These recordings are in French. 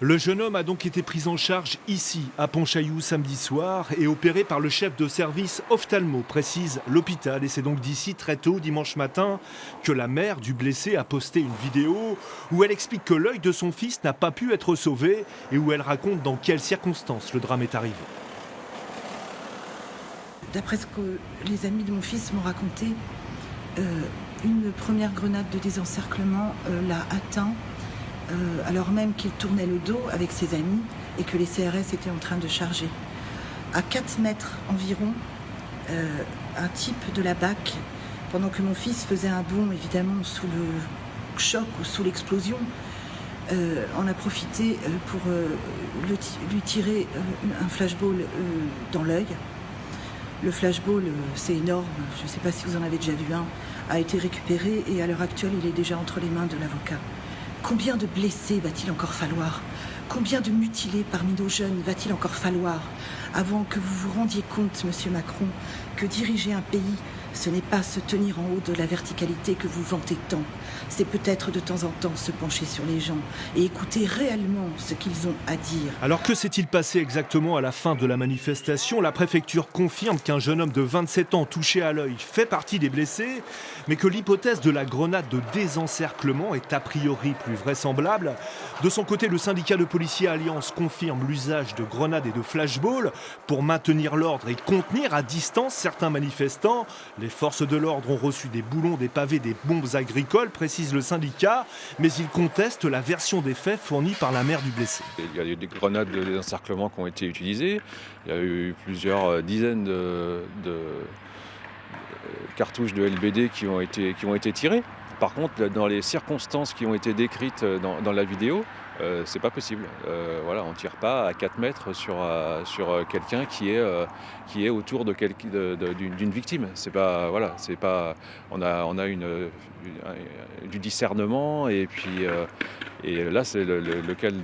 Le jeune homme a donc été pris en charge ici, à Pontchaillou, samedi soir, et opéré par le chef de service ophtalmo, précise l'hôpital. Et c'est donc d'ici très tôt, dimanche matin, que la mère du blessé a posté une vidéo où elle explique que l'œil de son fils n'a pas pu être sauvé et où elle raconte dans quelles circonstances le drame est arrivé. D'après ce que les amis de mon fils m'ont raconté, une première grenade de désencerclement l'a atteint alors même qu'il tournait le dos avec ses amis et que les CRS étaient en train de charger. À 4 mètres environ, un type de la BAC, pendant que mon fils faisait un bond évidemment sous le choc ou sous l'explosion, en a profité pour lui tirer un flashball dans l'œil. Le flashball, c'est énorme, je ne sais pas si vous en avez déjà vu un, a été récupéré et à l'heure actuelle, il est déjà entre les mains de l'avocat. Combien de blessés va-t-il encore falloir? Combien de mutilés parmi nos jeunes va-t-il encore falloir avant que vous vous rendiez compte, Monsieur Macron, que diriger un pays, ce n'est pas se tenir en haut de la verticalité que vous vantez tant. C'est peut-être de temps en temps se pencher sur les gens et écouter réellement ce qu'ils ont à dire. Alors que s'est-il passé exactement à la fin de la manifestation? La préfecture confirme qu'un jeune homme de 27 ans touché à l'œil fait partie des blessés, mais que l'hypothèse de la grenade de désencerclement est a priori plus vraisemblable. De son côté, le syndicat de policiers Alliance confirme l'usage de grenades et de flashballs pour maintenir l'ordre et contenir à distance certains manifestants. Les forces de l'ordre ont reçu des boulons, des pavés, des bombes agricoles, précise le syndicat, mais ils contestent la version des faits fournie par la mère du blessé. Il y a eu des grenades de désencerclement qui ont été utilisées. Il y a eu plusieurs dizaines de cartouches de LBD qui ont été tirées. Par contre, dans les circonstances qui ont été décrites dans la vidéo, c'est pas possible. Voilà, on tire pas à 4 mètres sur quelqu'un qui est autour d'une victime. C'est pas, voilà, c'est pas. On a du discernement et puis et là c'est lequel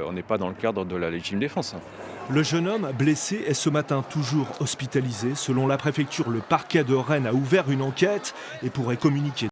on n'est pas dans le cadre de la légitime défense. Le jeune homme blessé est ce matin toujours hospitalisé. Selon la préfecture, le parquet de Rennes a ouvert une enquête et pourrait communiquer